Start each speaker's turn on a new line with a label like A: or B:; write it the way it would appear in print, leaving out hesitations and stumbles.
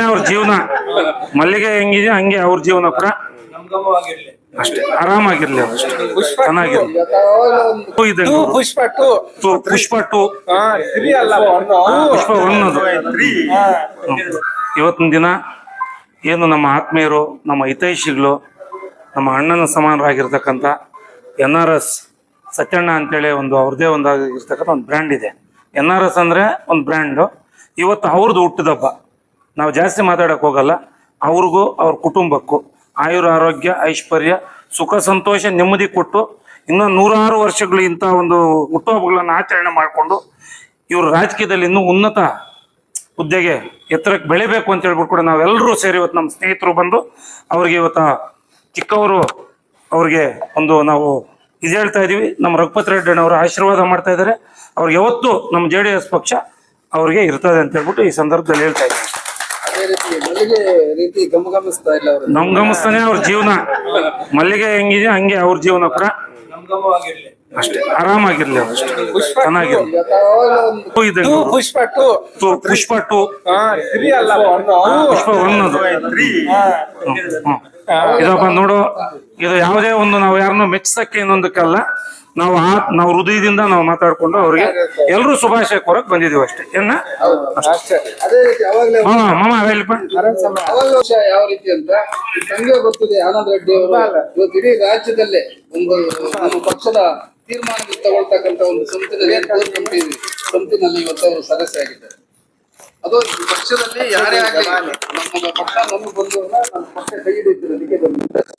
A: ಅವ್ರ ಜೀವನ ಮಲ್ಲಿಗೆ ಹೆಂಗಿದೆ ಹಂಗೆ ಅವ್ರ ಜೀವನ ಕೂಡ ಅಷ್ಟೇ ಆರಾಮಾಗಿರ್ಲಿ ಅಷ್ಟೇ ಚೆನ್ನಾಗಿರ್ಲಿ.
B: ಪುಷ್ಪ
A: ಪುಷ್ಪ ಟು ಪುಷ್ಪ ಒನ್ನದು. ಇವತ್ತಿನ ದಿನ ಏನು ನಮ್ಮ ಆತ್ಮೀಯರು, ನಮ್ಮ ಹಿತೈಷಿಗಳು, ನಮ್ಮ ಅಣ್ಣನ ಸಮಾನರಾಗಿರ್ತಕ್ಕಂಥ NRS ಸತ್ಯಣ್ಣ ಅಂತೇಳಿ ಒಂದು ಅವ್ರದ್ದೇ ಒಂದಾಗಿರ್ತಕ್ಕಂಥ ಒಂದು ಬ್ರ್ಯಾಂಡ್ ಇದೆ. NRS ಅಂದರೆ ಒಂದು ಬ್ರ್ಯಾಂಡು. ಇವತ್ತು ಅವ್ರದ್ದು ಹುಟ್ಟಿದಬ್ಬ. ನಾವು ಜಾಸ್ತಿ ಮಾತಾಡೋಕೆ ಹೋಗಲ್ಲ. ಅವ್ರಿಗೂ ಅವ್ರ ಕುಟುಂಬಕ್ಕೂ ಆಯುರ ಆರೋಗ್ಯ ಐಶ್ವರ್ಯ ಸುಖ ಸಂತೋಷ ನೆಮ್ಮದಿ ಕೊಟ್ಟು ಇನ್ನೂ 106 ವರ್ಷಗಳು ಇಂಥ ಒಂದು ಹುಟ್ಟುಹಬ್ಬಗಳನ್ನು ಆಚರಣೆ ಮಾಡಿಕೊಂಡು ಇವರು ರಾಜಕೀಯದಲ್ಲಿ ಇನ್ನೂ ಉನ್ನತ ಹುದ್ದೆಗೆ ಎತ್ತರಕ್ಕೆ ಬೆಳಿಬೇಕು ಅಂತ ಹೇಳ್ಬಿಟ್ಟು ಕೂಡ ನಾವೆಲ್ಲರೂ ಸೇರಿ ಇವತ್ತು ನಮ್ಮ ಸ್ನೇಹಿತರು ಬಂದು ಅವ್ರಿಗೆ ಇವತ್ತು ಚಿಕ್ಕವರು ಅವ್ರಿಗೆ ಒಂದು ನಾವು ಇದು ಹೇಳ್ತಾ ಇದೀವಿ. ನಮ್ಮ ರಘುಪತಿ ರೆಡ್ಡಿ ಅವರು ಆಶೀರ್ವಾದ ಮಾಡ್ತಾ ಇದ್ದಾರೆ. ಅವ್ರಿಗೆ ಯಾವತ್ತು ನಮ್ಮ JDS ಪಕ್ಷ ಅವ್ರಿಗೆ ಇರ್ತದೆ ಅಂತ ಹೇಳ್ಬಿಟ್ಟು ಈ ಸಂದರ್ಭದಲ್ಲಿ ಹೇಳ್ತಾ ಇದ್ದೀವಿ. ಗಮಗಮಿಸ್ತಾನೆ ಅವ್ರ ಜೀವನ ಮಲ್ಲಿಗೆ ಹೆಂಗಿದೆ ಹಂಗೆ ಅವ್ರ ಜೀವನ ಕೂಡ ಅಷ್ಟೇ ಆರಾಮಾಗಿರ್ಲಿ ಅಷ್ಟೇ ಚೆನ್ನಾಗಿರ್ಲಿ.
B: ಪುಷ್ಪ
A: ಟು ಪುಷ್ಪ ಒನ್ನದು. ಇದಪ್ಪ ನೋಡು, ಇದು ಯಾವುದೇ ಒಂದು ನಾವು ಯಾರನ್ನೂ ಮೆಚ್ಚಕ್ಕೆ ಇನ್ನೊಂದಕ್ಕಲ್ಲ. ನಾವು ಹೃದಯದಿಂದ ನಾವು ಮಾತಾಡ್ಕೊಂಡು ಅವ್ರಿಗೆ ಎಲ್ರೂ ಶುಭಾಶಯ ಕೋರಕ್ ಬಂದಿದೀವಿ ಅಷ್ಟೇ. ಮಾಮ ಹೇಳಿಪ್ಪ.
C: ಯಾವ ರೀತಿ ಅಂತ ನಮಗೆ ಗೊತ್ತಿದೆ. ಆನಂದ್ ರೆಡ್ಡಿ ಅವರು ಇವತ್ತು ಇಡೀ ರಾಜ್ಯದಲ್ಲೇ ಒಂದು ಪಕ್ಷದ ತೀರ್ಮಾನ ತಗೊಳ್ತಕ್ಕಂಥ ಒಂದು ಸಂಸ್ಥೆನಲ್ಲಿ ಇವತ್ತು ಅವರು ಸದಸ್ಯರಾಗಿದ್ದಾರೆ. ಅದು ಈ ಪಕ್ಷದಲ್ಲಿ ಯಾರೇ ಆಗಲಿ ನಮ್ಮ ಪಕ್ಷ ನಮ್ಮ ಬಂಧುವನ್ನ ನಮ್ಮ ಪಕ್ಷ ಕೈ ಹಿಡಿಯುತ್ತಿರೋದಕ್ಕೆ ಬಂದಿದ್ದಾರೆ.